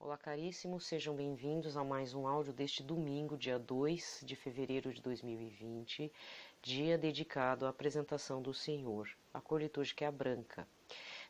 Olá, caríssimos, sejam bem-vindos a mais um áudio deste domingo, dia 2 de fevereiro de 2020, dia dedicado à apresentação do Senhor. A cor litúrgica é a branca.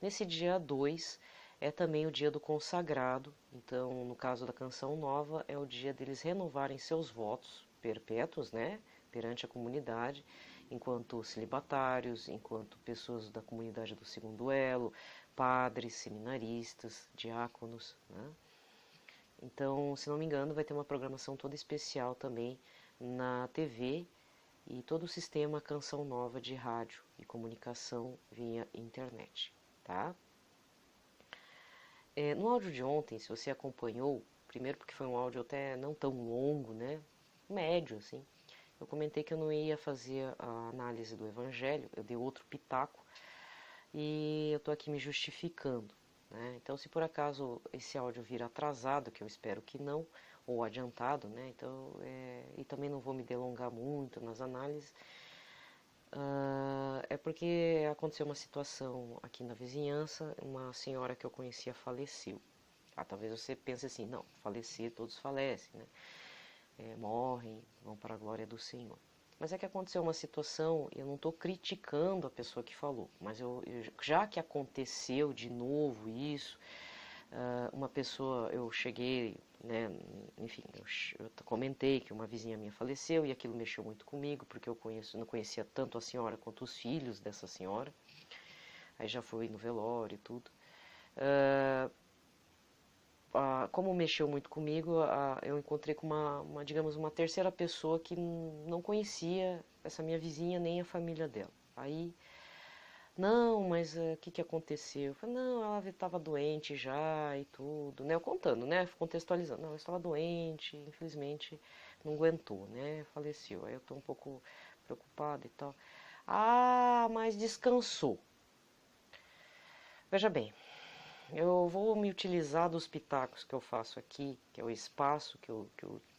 Nesse dia 2 é também o dia do consagrado, então, no caso da Canção Nova, é o dia deles renovarem seus votos perpétuos, né, perante a comunidade, enquanto celibatários, enquanto pessoas da comunidade do segundo elo, padres, seminaristas, diáconos, né? Então, se não me engano, vai ter uma programação toda especial também na TV e todo o sistema Canção Nova de rádio e comunicação via internet, tá? No áudio de ontem, se você acompanhou, primeiro porque foi um áudio até não tão longo, né? Médio, assim. Eu comentei que eu não ia fazer a análise do Evangelho, eu dei outro pitaco e eu tô aqui me justificando. Então, se por acaso esse áudio vir atrasado, que eu espero que não, ou adiantado, né? Então, e também não vou me delongar muito nas análises, é porque aconteceu uma situação aqui na vizinhança, uma senhora que eu conhecia faleceu. Talvez você pense assim, não, falecer todos falecem, né? Morrem, vão para a glória do Senhor. Mas é que aconteceu uma situação, eu não estou criticando a pessoa que falou, mas já que aconteceu de novo isso, uma pessoa, eu cheguei, né, enfim, eu comentei que uma vizinha minha faleceu e aquilo mexeu muito comigo, porque eu não conhecia tanto a senhora quanto os filhos dessa senhora, aí já fui no velório e tudo. Como mexeu muito comigo, eu encontrei com digamos, uma terceira pessoa que não conhecia essa minha vizinha nem a família dela. Aí, não, mas o que aconteceu? Eu falei, não, ela estava doente já e tudo, né? Eu contando, né? Contextualizando. Não, ela estava doente, infelizmente não aguentou, né? Faleceu. Aí eu estou um pouco preocupada e tal. Ah, mas descansou. Veja bem, eu vou me utilizar dos pitacos que eu faço aqui, que é o espaço que eu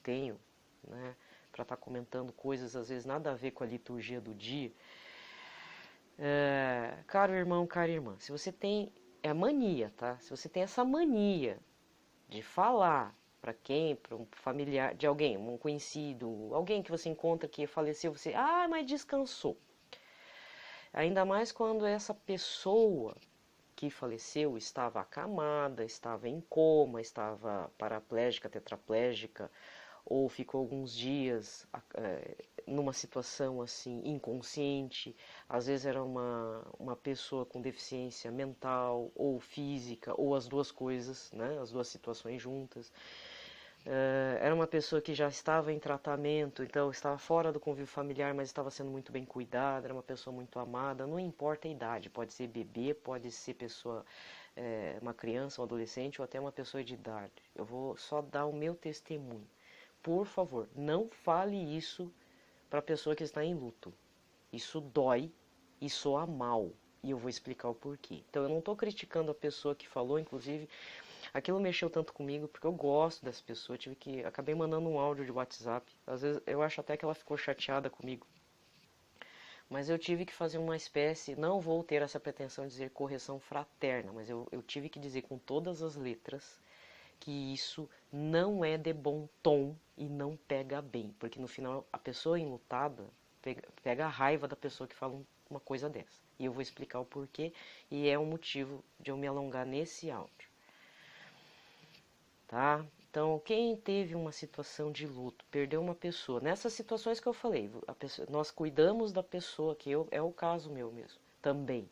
tenho, né, para estar comentando coisas às vezes nada a ver com a liturgia do dia. Caro irmão, cara irmã, se você tem, é a mania, tá? Se você tem essa mania de falar para quem, para um familiar de alguém, um conhecido, alguém que você encontra que faleceu, você, mas descansou. Ainda mais quando essa pessoa que faleceu estava acamada, estava em coma, estava paraplégica, tetraplégica, ou ficou alguns dias numa situação assim inconsciente. Às vezes era uma pessoa com deficiência mental ou física, ou as duas coisas, né? As duas situações juntas. Era uma pessoa que já estava em tratamento, então estava fora do convívio familiar, mas estava sendo muito bem cuidada, era uma pessoa muito amada, não importa a idade, pode ser bebê, pode ser pessoa, uma criança, um adolescente ou até uma pessoa de idade. Eu vou só dar o meu testemunho. Por favor, não fale isso para a pessoa que está em luto. Isso dói e soa mal. E eu vou explicar o porquê. Então eu não estou criticando a pessoa que falou, inclusive aquilo mexeu tanto comigo porque eu gosto dessa pessoa. Acabei mandando um áudio de WhatsApp. Às vezes eu acho até que ela ficou chateada comigo. Mas eu tive que fazer uma espécie, não vou ter essa pretensão de dizer correção fraterna, mas eu tive que dizer com todas as letras que isso não é de bom tom e não pega bem, porque no final a pessoa enlutada pega a raiva da pessoa que fala uma coisa dessa. E eu vou explicar o porquê e é um motivo de eu me alongar nesse áudio. Tá? Então, quem teve uma situação de luto, perdeu uma pessoa, nessas situações que eu falei, nós cuidamos da pessoa, é o caso meu mesmo, também.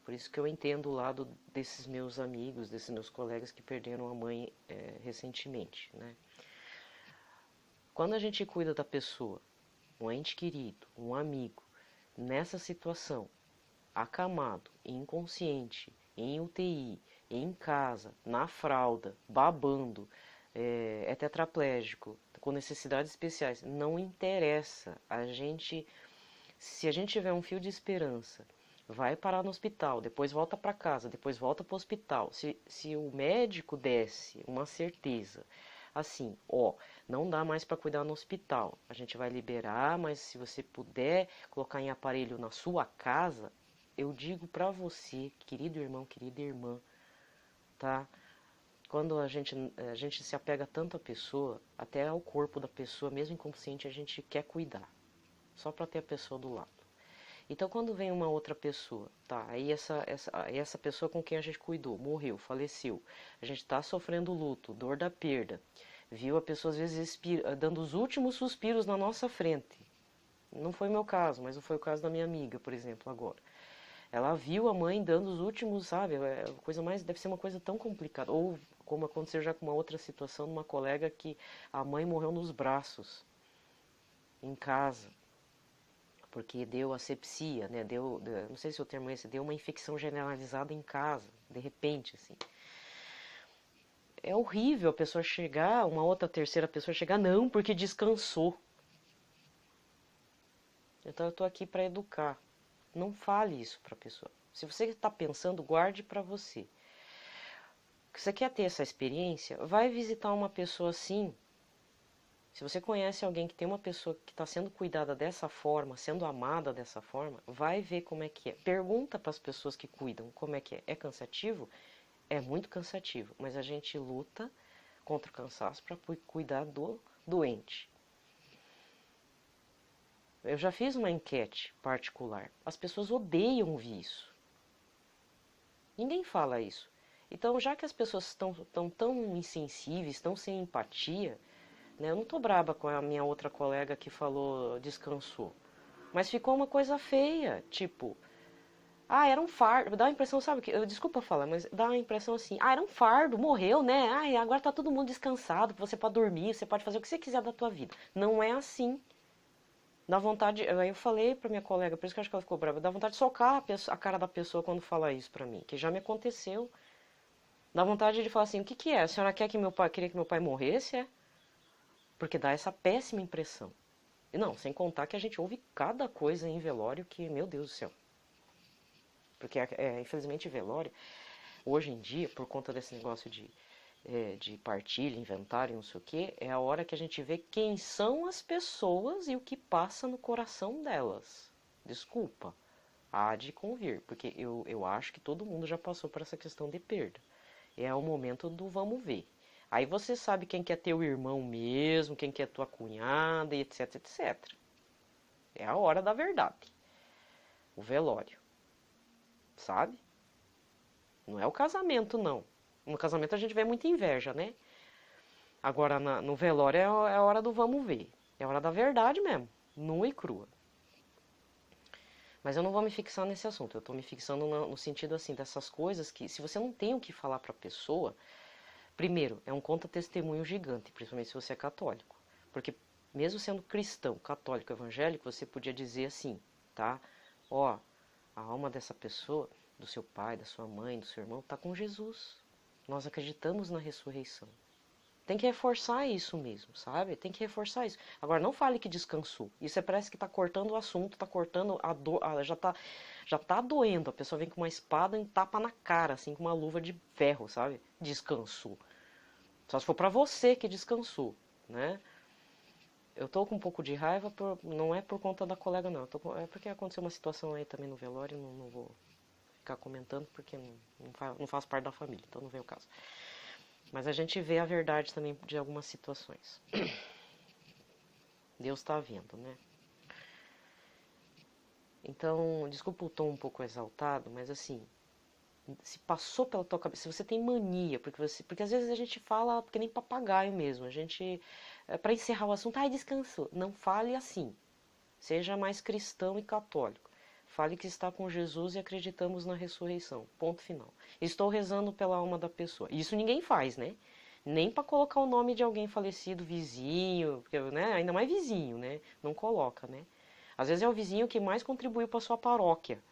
Por isso que eu entendo o lado desses meus amigos, desses meus colegas que perderam a mãe recentemente, né? Quando a gente cuida da pessoa, um ente querido, um amigo, nessa situação, acamado, inconsciente, em UTI, em casa, na fralda, babando, é tetraplégico, com necessidades especiais, não interessa. Se a gente tiver um fio de esperança, vai parar no hospital, depois volta para casa, depois volta para o hospital. Se o médico desse uma certeza, assim, não dá mais para cuidar no hospital, a gente vai liberar, mas se você puder colocar em aparelho na sua casa, eu digo para você, querido irmão, querida irmã, tá? Quando a gente se apega tanto à pessoa, até ao corpo da pessoa, mesmo inconsciente, a gente quer cuidar, só para ter a pessoa do lado. Então, quando vem uma outra pessoa, tá, aí essa pessoa com quem a gente cuidou, morreu, faleceu, a gente está sofrendo luto, dor da perda, viu a pessoa às vezes dando os últimos suspiros na nossa frente. Não foi meu caso, mas foi o caso da minha amiga, por exemplo, agora. Ela viu a mãe dando os últimos, sabe? Coisa mais, deve ser uma coisa tão complicada. Ou como aconteceu já com uma outra situação, uma colega que a mãe morreu nos braços, em casa, porque deu asepsia, né? Não sei se o termo é esse, deu uma infecção generalizada em casa, de repente, assim. É horrível a pessoa chegar, uma outra terceira pessoa chegar, não, porque descansou. Então eu estou aqui para educar. Não fale isso para a pessoa. Se você está pensando, guarde para você. Se você quer ter essa experiência, vai visitar uma pessoa assim. Se você conhece alguém que tem uma pessoa que está sendo cuidada dessa forma, sendo amada dessa forma, vai ver como é que é. Pergunta para as pessoas que cuidam como é que é. É cansativo? É muito cansativo, mas a gente luta contra o cansaço para cuidar do doente. Eu já fiz uma enquete particular. As pessoas odeiam ouvir isso. Ninguém fala isso. Então, já que as pessoas estão tão insensíveis, estão sem empatia, né, eu não estou braba com a minha outra colega que falou descansou. Mas ficou uma coisa feia, tipo, era um fardo. Dá a impressão, sabe, desculpa falar, mas dá a impressão assim, era um fardo, morreu, né? Agora tá todo mundo descansado, você pode dormir, você pode fazer o que você quiser da tua vida. Não é assim. Dá vontade, aí eu falei pra minha colega, por isso que eu acho que ela ficou brava, dá vontade de socar a cara da pessoa quando fala isso pra mim, que já me aconteceu. Dá vontade de falar assim, o que que é? A senhora queria que meu pai morresse, é? Porque dá essa péssima impressão. E não, sem contar que a gente ouve cada coisa em velório que, meu Deus do céu. Porque, infelizmente, velório, hoje em dia, por conta desse negócio de partilha, inventário, não sei o quê, é a hora que a gente vê quem são as pessoas e o que passa no coração delas. Desculpa, há de convir, porque eu acho que todo mundo já passou por essa questão de perda. É o momento do vamos ver. Aí você sabe quem quer teu irmão mesmo, quem quer tua cunhada, e etc, etc. É a hora da verdade. O velório. Sabe? Não é o casamento, não. No casamento a gente vê muita inveja, né? Agora no velório é a hora do vamos ver. É a hora da verdade mesmo. Nua e crua. Mas eu não vou me fixar nesse assunto. Eu estou me fixando no sentido assim, dessas coisas que, se você não tem o que falar para a pessoa, primeiro, é um contra-testemunho gigante, principalmente se você é católico. Porque mesmo sendo cristão, católico, evangélico, você podia dizer assim, tá? Ó, a alma dessa pessoa, do seu pai, da sua mãe, do seu irmão, está com Jesus. Nós acreditamos na ressurreição. Tem que reforçar isso mesmo, sabe? Tem que reforçar isso. Agora, não fale que descansou. Isso parece que está cortando o assunto, está cortando a dor, já tá doendo. A pessoa vem com uma espada e tapa na cara, assim, com uma luva de ferro, sabe? Descansou. Só se for para você que descansou, né? Eu tô com um pouco de raiva, não é por conta da colega, não. É porque aconteceu uma situação aí também no velório, não vou ficar comentando, porque não faz parte da família, então não vem o caso. Mas a gente vê a verdade também de algumas situações. Deus está vendo, né? Então, desculpa o tom um pouco exaltado, mas assim, se passou pela tua cabeça, se você tem mania, porque às vezes a gente fala que nem papagaio mesmo, a gente, para encerrar o assunto, descansou. Não fale assim. Seja mais cristão e católico. Fale que está com Jesus e acreditamos na ressurreição. Ponto final. Estou rezando pela alma da pessoa. Isso ninguém faz, né? Nem para colocar o nome de alguém falecido, vizinho, porque, né? Ainda mais vizinho, né? Não coloca, né? Às vezes é o vizinho que mais contribuiu para sua paróquia.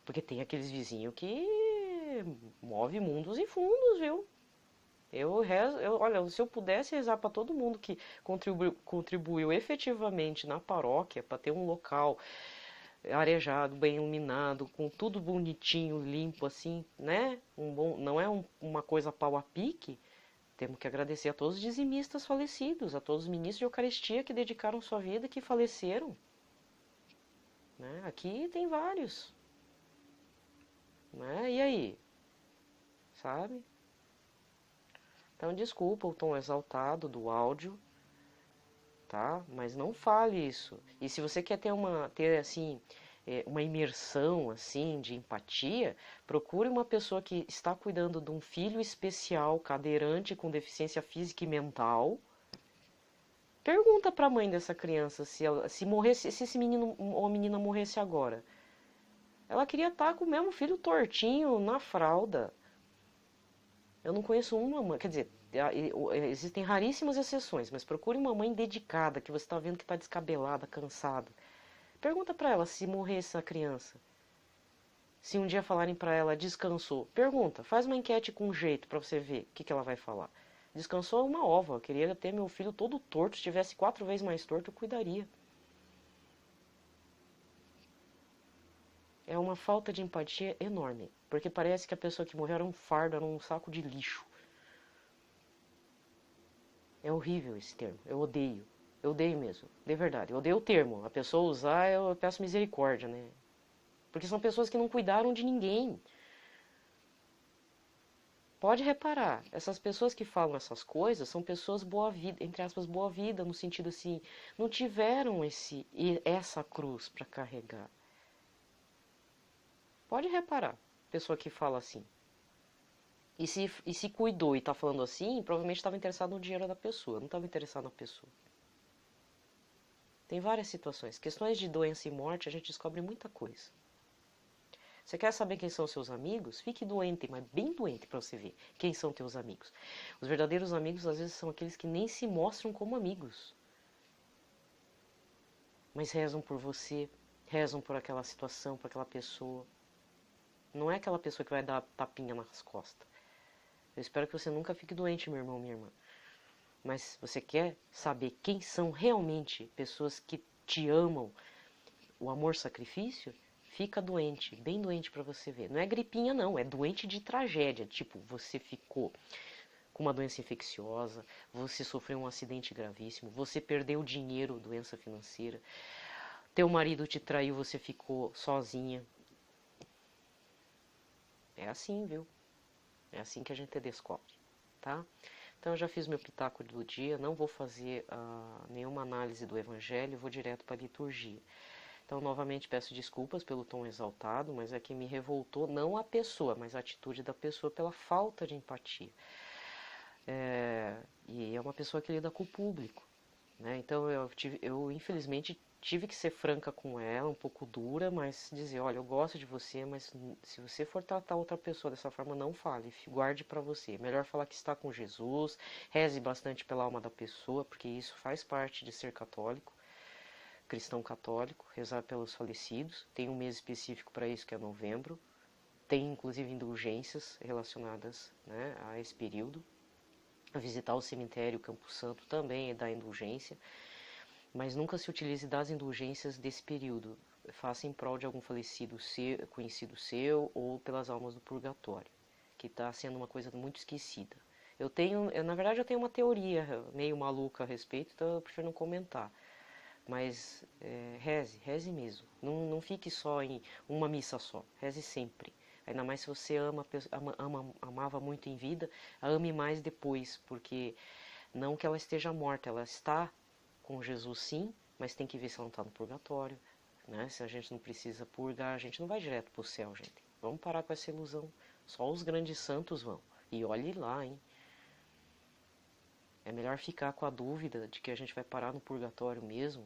Porque tem aqueles vizinhos que move mundos e fundos, viu? Olha, se eu pudesse rezar para todo mundo que contribuiu efetivamente na paróquia, para ter um local arejado, bem iluminado, com tudo bonitinho, limpo assim, né? Não é uma coisa pau a pique. Temos que agradecer a todos os dizimistas falecidos, a todos os ministros de Eucaristia que dedicaram sua vida e que faleceram. Né? Aqui tem vários. Né? E aí? Sabe? Então, desculpa o tom exaltado do áudio, tá? Mas não fale isso. E se você quer ter assim, uma imersão assim de empatia, procure uma pessoa que está cuidando de um filho especial, cadeirante com deficiência física e mental. Pergunta para a mãe dessa criança se morresse, se esse menino ou menina morresse agora. Ela queria estar com o mesmo filho tortinho na fralda. Eu não conheço uma mãe, quer dizer, existem raríssimas exceções, mas procure uma mãe dedicada, que você está vendo que está descabelada, cansada. Pergunta para ela se morresse a criança. Se um dia falarem para ela, descansou, pergunta, faz uma enquete com jeito para você ver o que ela vai falar. Descansou é uma ova, eu queria ter meu filho todo torto, se tivesse 4 vezes mais torto, eu cuidaria. É uma falta de empatia enorme, porque parece que a pessoa que morreu era um fardo, era um saco de lixo. É horrível esse termo, eu odeio. Eu odeio mesmo, de verdade. Eu odeio o termo. A pessoa usar, eu peço misericórdia, né? Porque são pessoas que não cuidaram de ninguém. Pode reparar, essas pessoas que falam essas coisas são pessoas boa vida, entre aspas, boa vida, no sentido assim, não tiveram essa cruz para carregar. Pode reparar, pessoa que fala assim. E se cuidou e está falando assim, provavelmente estava interessado no dinheiro da pessoa, não estava interessado na pessoa. Tem várias situações. Questões de doença e morte, a gente descobre muita coisa. Você quer saber quem são seus amigos? Fique doente, mas bem doente para você ver quem são teus amigos. Os verdadeiros amigos, às vezes, são aqueles que nem se mostram como amigos. Mas rezam por você, rezam por aquela situação, por aquela pessoa. Não é aquela pessoa que vai dar tapinha nas costas. Eu espero que você nunca fique doente, meu irmão, minha irmã. Mas você quer saber quem são realmente pessoas que te amam, o amor-sacrifício? Fica doente, bem doente para você ver. Não é gripinha não, é doente de tragédia. Tipo, você ficou com uma doença infecciosa, você sofreu um acidente gravíssimo, você perdeu dinheiro, doença financeira, teu marido te traiu, você ficou sozinha. É assim, viu? É assim que a gente descobre, tá? Então eu já fiz meu pitaco do dia, não vou fazer nenhuma análise do evangelho, vou direto para a liturgia. Então, novamente, peço desculpas pelo tom exaltado, mas é que me revoltou não a pessoa, mas a atitude da pessoa pela falta de empatia. E é uma pessoa que lida com o público, né? Então, eu infelizmente tive que ser franca com ela, um pouco dura, mas dizer, olha, eu gosto de você, mas se você for tratar outra pessoa dessa forma, não fale, guarde para você. É melhor falar que está com Jesus, reze bastante pela alma da pessoa, porque isso faz parte de ser católico. Cristão católico, rezar pelos falecidos. Tem um mês específico para isso, que é novembro. Tem inclusive indulgências relacionadas, né, a esse período. Visitar o cemitério Campo Santo também é da indulgência, mas nunca se utilize das indulgências desse período. Faça em prol de algum falecido conhecido seu ou pelas almas do purgatório, que está sendo uma coisa muito esquecida. Na verdade, eu tenho uma teoria meio maluca a respeito, então eu prefiro não comentar. Mas reze mesmo. Não fique só em uma missa só. Reze sempre. Ainda mais se você amava muito em vida, ame mais depois, porque não que ela esteja morta, ela está com Jesus sim, mas tem que ver se ela não está no purgatório, né? Se a gente não precisa purgar, a gente não vai direto para o céu, gente. Vamos parar com essa ilusão. Só os grandes santos vão. E olhe lá, hein? É melhor ficar com a dúvida de que a gente vai parar no purgatório mesmo,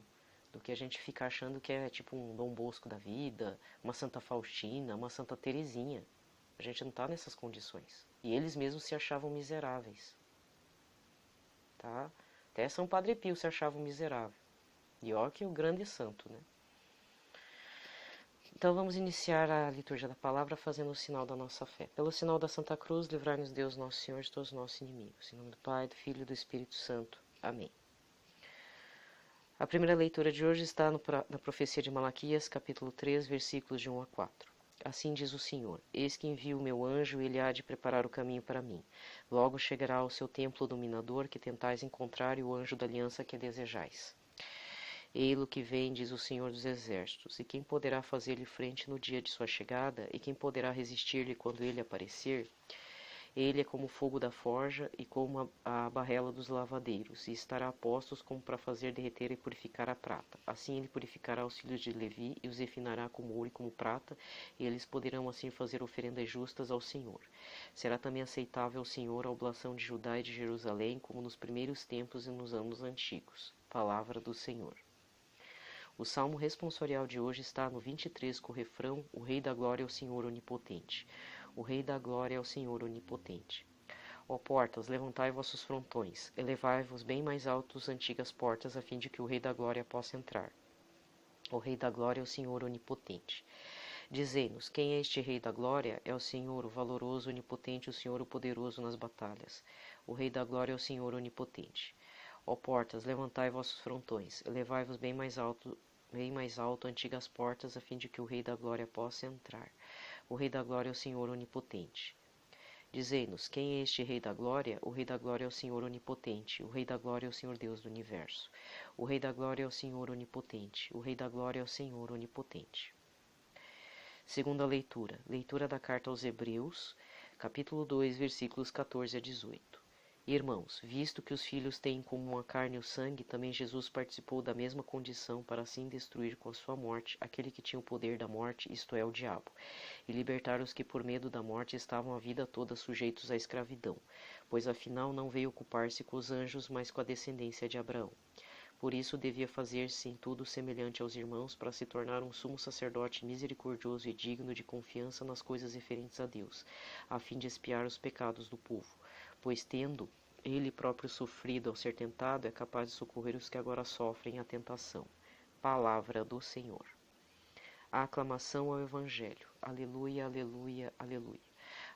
do que a gente ficar achando que é tipo um Dom Bosco da vida, uma Santa Faustina, uma Santa Teresinha. A gente não está nessas condições. E eles mesmos se achavam miseráveis. Tá? Até São Padre Pio se achava miserável. E ó que o grande santo, né? Então vamos iniciar a liturgia da palavra fazendo o sinal da nossa fé. Pelo sinal da Santa Cruz, livrai-nos Deus, nosso Senhor, de todos os nossos inimigos. Em nome do Pai, do Filho e do Espírito Santo. Amém. A primeira leitura de hoje está na profecia de Malaquias, capítulo 3, versículos de 1 a 4. Assim diz o Senhor: Eis que envio o meu anjo, e ele há de preparar o caminho para mim. Logo chegará ao seu templo dominador, que tentais encontrar, e o anjo da aliança que desejais. Ei-lo que vem, diz o Senhor dos Exércitos, e quem poderá fazer-lhe frente no dia de sua chegada, e quem poderá resistir-lhe quando ele aparecer? Ele é como o fogo da forja e como a barrela dos lavadeiros, e estará a postos como para fazer derreter e purificar a prata. Assim ele purificará os filhos de Levi e os refinará como ouro e como prata, e eles poderão assim fazer oferendas justas ao Senhor. Será também aceitável ao Senhor a oblação de Judá e de Jerusalém, como nos primeiros tempos e nos anos antigos. Palavra do Senhor. O salmo responsorial de hoje está no 23 com o refrão: O Rei da Glória é o Senhor Onipotente. O Rei da Glória é o Senhor Onipotente. Ó portas, levantai vossos frontões, elevai-vos bem mais altos antigas portas, a fim de que o Rei da Glória possa entrar. O Rei da Glória é o Senhor Onipotente. Dizei-nos, quem é este Rei da Glória? É o Senhor, o valoroso, onipotente, o Senhor, o poderoso nas batalhas. O Rei da Glória é o Senhor Onipotente. Ó portas, levantai vossos frontões, elevai-vos bem mais alto antigas portas, a fim de que o Rei da Glória possa entrar. O Rei da Glória é o Senhor Onipotente. Dizei-nos, quem é este Rei da Glória? O Rei da Glória é o Senhor Onipotente. O Rei da Glória é o Senhor Deus do Universo. O Rei da Glória é o Senhor Onipotente. O Rei da Glória é o Senhor Onipotente. Segunda leitura. Leitura da carta aos Hebreus, capítulo 2, versículos 14 a 18. Irmãos, visto que os filhos têm em comum a carne e o sangue, também Jesus participou da mesma condição para assim destruir com a sua morte aquele que tinha o poder da morte, isto é, o diabo, e libertar os que por medo da morte estavam a vida toda sujeitos à escravidão, pois afinal não veio ocupar-se com os anjos, mas com a descendência de Abraão. Por isso devia fazer-se em tudo semelhante aos irmãos, para se tornar um sumo sacerdote misericordioso e digno de confiança nas coisas referentes a Deus, a fim de expiar os pecados do povo, pois tendo ele próprio sofrido ao ser tentado, é capaz de socorrer os que agora sofrem a tentação. Palavra do Senhor. A aclamação ao Evangelho. Aleluia, aleluia, aleluia.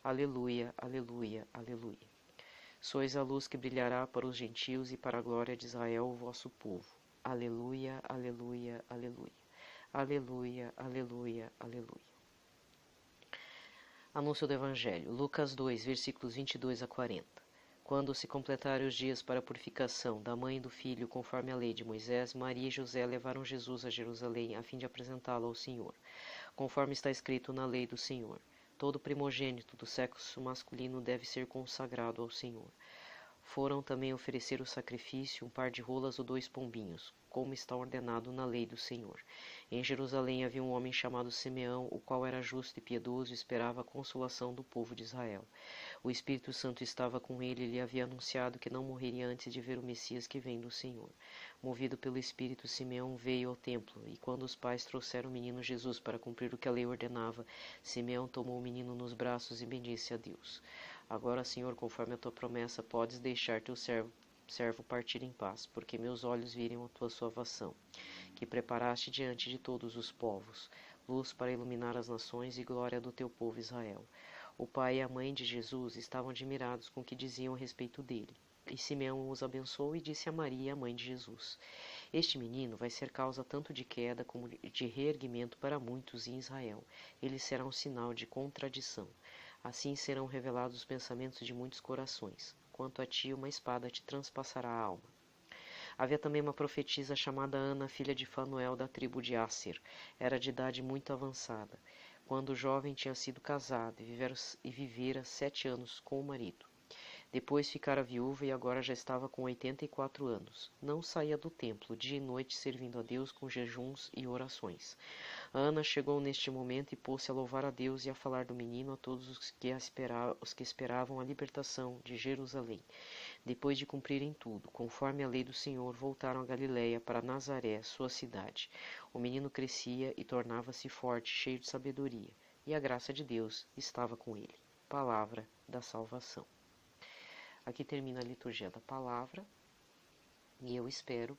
Aleluia, aleluia, aleluia. Sois a luz que brilhará para os gentios e para a glória de Israel, o vosso povo. Aleluia, aleluia, aleluia. Aleluia, aleluia, aleluia. Anúncio do Evangelho. Lucas 2, versículos 22 a 40. Quando se completarem os dias para a purificação da mãe e do filho, conforme a lei de Moisés, Maria e José levaram Jesus a Jerusalém, a fim de apresentá-lo ao Senhor, conforme está escrito na lei do Senhor. Todo primogênito do sexo masculino deve ser consagrado ao Senhor. Foram também oferecer o sacrifício, um par de rolas ou 2 pombinhos, como está ordenado na lei do Senhor. Em Jerusalém havia um homem chamado Simeão, o qual era justo e piedoso e esperava a consolação do povo de Israel. O Espírito Santo estava com ele e lhe havia anunciado que não morreria antes de ver o Messias que vem do Senhor. Movido pelo Espírito, Simeão veio ao templo, e quando os pais trouxeram o menino Jesus para cumprir o que a lei ordenava, Simeão tomou o menino nos braços e bendisse a Deus. Agora, Senhor, conforme a tua promessa, podes deixar teu servo partir em paz, porque meus olhos viram a tua salvação, que preparaste diante de todos os povos, luz para iluminar as nações e glória do teu povo Israel. O pai e a mãe de Jesus estavam admirados com o que diziam a respeito dele. E Simeão os abençoou e disse a Maria, a mãe de Jesus: Este menino vai ser causa tanto de queda como de reerguimento para muitos em Israel. Ele será um sinal de contradição. Assim serão revelados os pensamentos de muitos corações. Quanto a ti, uma espada te transpassará a alma. Havia também uma profetisa chamada Ana, filha de Fanuel, da tribo de Asser. Era de idade muito avançada. Quando jovem tinha sido casada e vivera 7 anos com o marido. Depois ficara viúva e agora já estava com 84 anos. Não saía do templo, dia e noite, servindo a Deus com jejuns e orações. Ana chegou neste momento e pôs-se a louvar a Deus e a falar do menino a todos os que esperavam a libertação de Jerusalém. Depois de cumprirem tudo, conforme a lei do Senhor, voltaram a Galiléia para Nazaré, sua cidade. O menino crescia e tornava-se forte, cheio de sabedoria, e a graça de Deus estava com ele. Palavra da salvação. Aqui termina a liturgia da palavra, e eu espero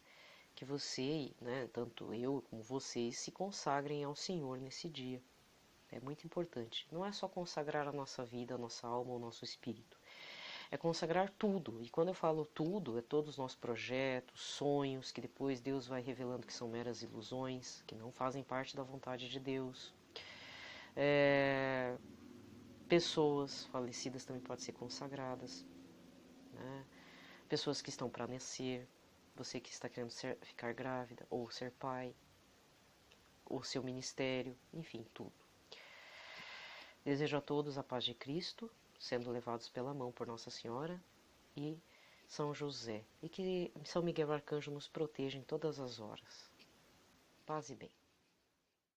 que você, tanto eu como vocês, se consagrem ao Senhor nesse dia. É muito importante. Não é só consagrar a nossa vida, a nossa alma, o nosso espírito. É consagrar tudo. E quando eu falo tudo, é todos os nossos projetos, sonhos, que depois Deus vai revelando que são meras ilusões, que não fazem parte da vontade de Deus. Pessoas falecidas também podem ser consagradas. Pessoas que estão para nascer, você que está querendo ficar grávida, ou ser pai, ou seu ministério, enfim, tudo. Desejo a todos a paz de Cristo, sendo levados pela mão por Nossa Senhora e São José. E que São Miguel Arcanjo nos proteja em todas as horas. Paz e bem.